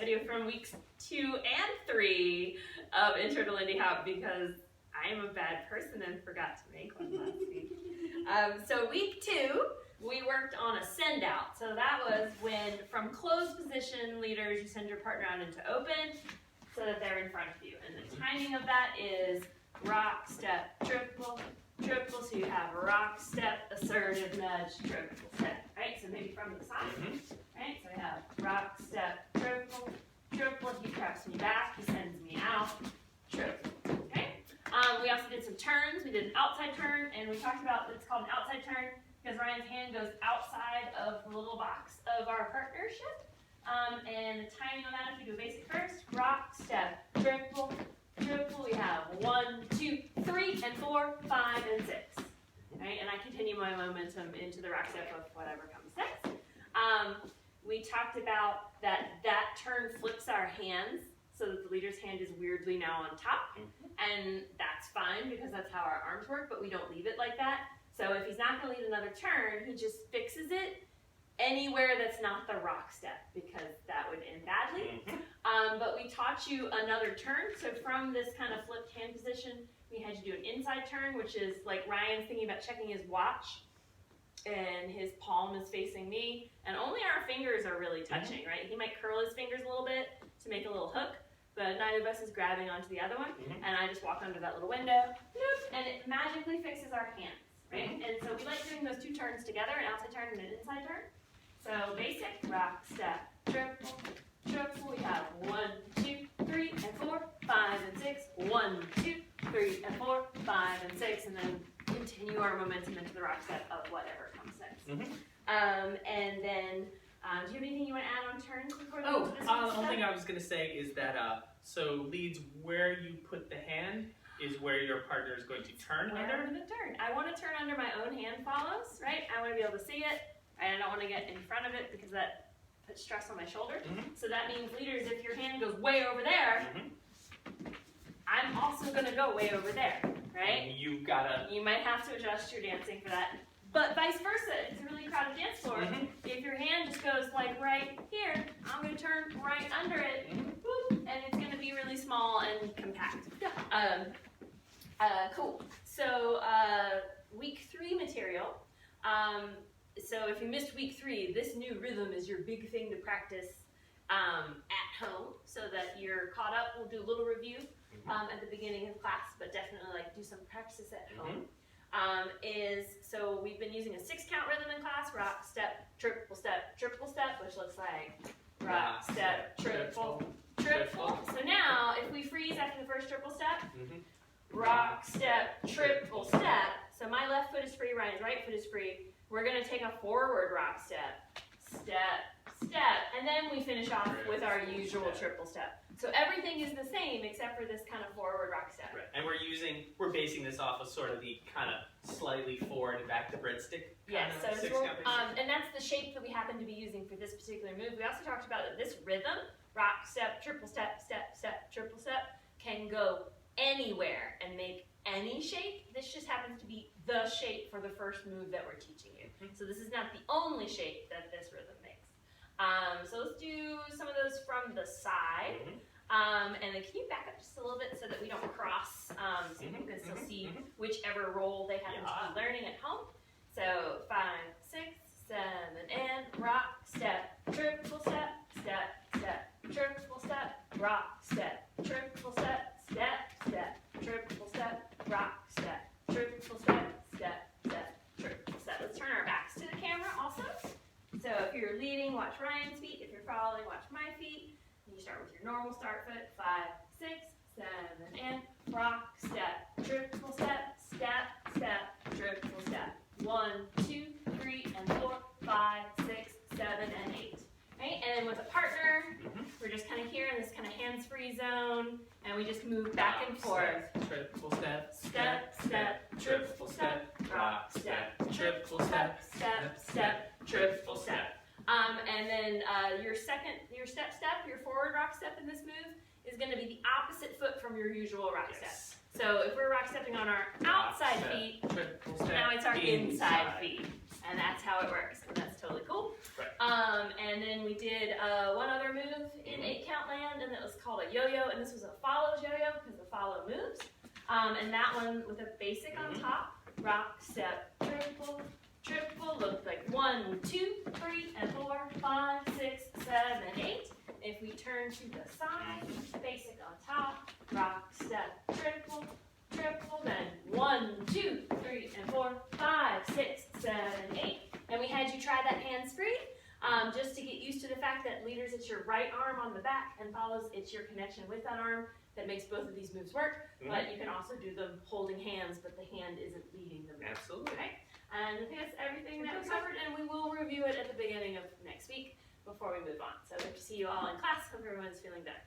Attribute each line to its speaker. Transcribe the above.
Speaker 1: video from weeks 2 and 3 of Intro to Lindy Hop because I am a bad person and forgot to make one last week. So week 2, we worked on a send out. So that was when from closed position leaders, you send your partner out into open so that they're in front of you. And the timing of that is rock, step, triple, triple. So you have rock, step, assertive, nudge, triple, step. Right? So maybe from the side. Right? So we have rock, step, triple, triple. He traps me back. He sends me out. Triple. Okay? We also did some turns. We did an outside turn, and we talked about it's called an outside turn because Ryan's hand goes outside of the little box of our partnership. And the timing on that, if we do basic first, rock, step, triple, triple. We have 1, 2, 3, and 4, 5, and 6. Right? And I continue my momentum into the rock step of whatever comes next. We talked about that turn flips our hands so that the leader's hand is weirdly now on top. And that's fine because that's how our arms work, but we don't leave it like that. So if he's not going to lead another turn, he just fixes it anywhere that's not the rock step because that would end badly. But we taught you another turn. So from this kind of flipped hand position, we had you do an inside turn, which is like Ryan's thinking about checking his watch and his palm is facing me. And only our fingers are really touching, right? He might curl his fingers a little bit to make a little hook, but neither of us is grabbing onto the other one. And I just walk under that little window, and it magically fixes our hands, right? And so we like doing those 2 turns together, an outside turn and an inside turn. So basic, rock, step, triple, triple. We have 1, 2, 3, and 4, 5, and 6. 1, 2, 3, and 4, 5, and 6, and then continue our momentum into the rock step of whatever comes next. And then, do you have anything you want to add on turns before we go to this
Speaker 2: the only thing I was going to say is that so leads where you put the hand is where your partner is going to turn
Speaker 1: where
Speaker 2: under.
Speaker 1: I'm going to turn. I want to turn under my own hand follows, right? I want to be able to see it, and I don't want to get in front of it because that puts stress on my shoulder. So that means, leaders, if your hand goes way over there, I'm also going to go way over there, right?
Speaker 2: And you've got to...
Speaker 1: You might have to adjust your dancing for that. But vice versa, it's a really crowded dance floor. If your hand just goes like right here, I'm going to turn right under it, and it's going to be really small and compact. Cool. So week 3 material. So if you missed week 3, this new rhythm is your big thing to practice at home so that you're caught up. We'll do a little review at the beginning of class, but definitely like do some practices at home. So we've been using a 6-count rhythm in class: rock, step, triple, which looks like rock, step, triple, triple. So now, if we freeze after the first triple step, rock, step, triple, step. So my left foot is free, Ryan's right foot is free. We're going to take a forward rock step, step, step, and then we finish off with our usual triple step. So everything is the same except for this kind of forward rock step.
Speaker 2: Right. And we're basing this off of sort of the kind of slightly forward and back to breadstick.
Speaker 1: Yes, so and that's the shape that we happen to be using for this particular move. We also talked about that this rhythm, rock, step, step, step, triple step, can go anywhere and make any shape. This just happens to be the shape for the first move that we're teaching you. So this is not the only shape that this rhythm makes. So let's do some of those from the side. And then can you back up just a little bit so that we don't cross, so you can still see whichever role they happen to be learning at home. So 5, 6, 7, and rock, step, triple step, step, step, triple step, rock, step, triple step, step, step, triple step, rock, step, triple step, step, step, triple step. Let's turn our backs to the camera also. So if you're leading, watch Ryan's feet. If you're following, watch my feet. And you start with your normal start foot. 5, 6, 7, and rock, step, triple step, step, step, triple step. 1, 2, 3, and 4, 5, 6, 7, and 8. Right? And then with a partner, we're just kind of here in this kind of hands-free zone, and we just move back and forth.
Speaker 2: Triple step,
Speaker 1: step, step, triple step, rock, step, triple step, step, step, triple step. And then your step, your forward rock step in this move is going to be the opposite foot from your usual rock step. So if we're rock stepping on our outside feet, now it's our inside feet. And that's how it works. And that's totally cool. And then we did one other move in 8-count that was called a yo-yo, and this was a follows yo-yo because the follow moves. And that one with a basic on top, rock, step, triple, triple, looked like 1, 2, 3, and 4, 5, 6, 7, 8. If we turn to the side, basic on top, rock, step, triple, triple, then 1, 2, 3, and 4, 5, 6, 7, 8. And we had you try that hands-free, just to get used to the fact that leaders, it's your right arm on the back, and follows, it's your connection with that arm that makes both of these moves work. But you can also do them holding hands, but the hand isn't leading the move.
Speaker 2: Absolutely.
Speaker 1: Okay? And I think that's everything that we covered, and we will review it at the beginning of next week before we move on. So I hope to see you all in class. Hope everyone's feeling better.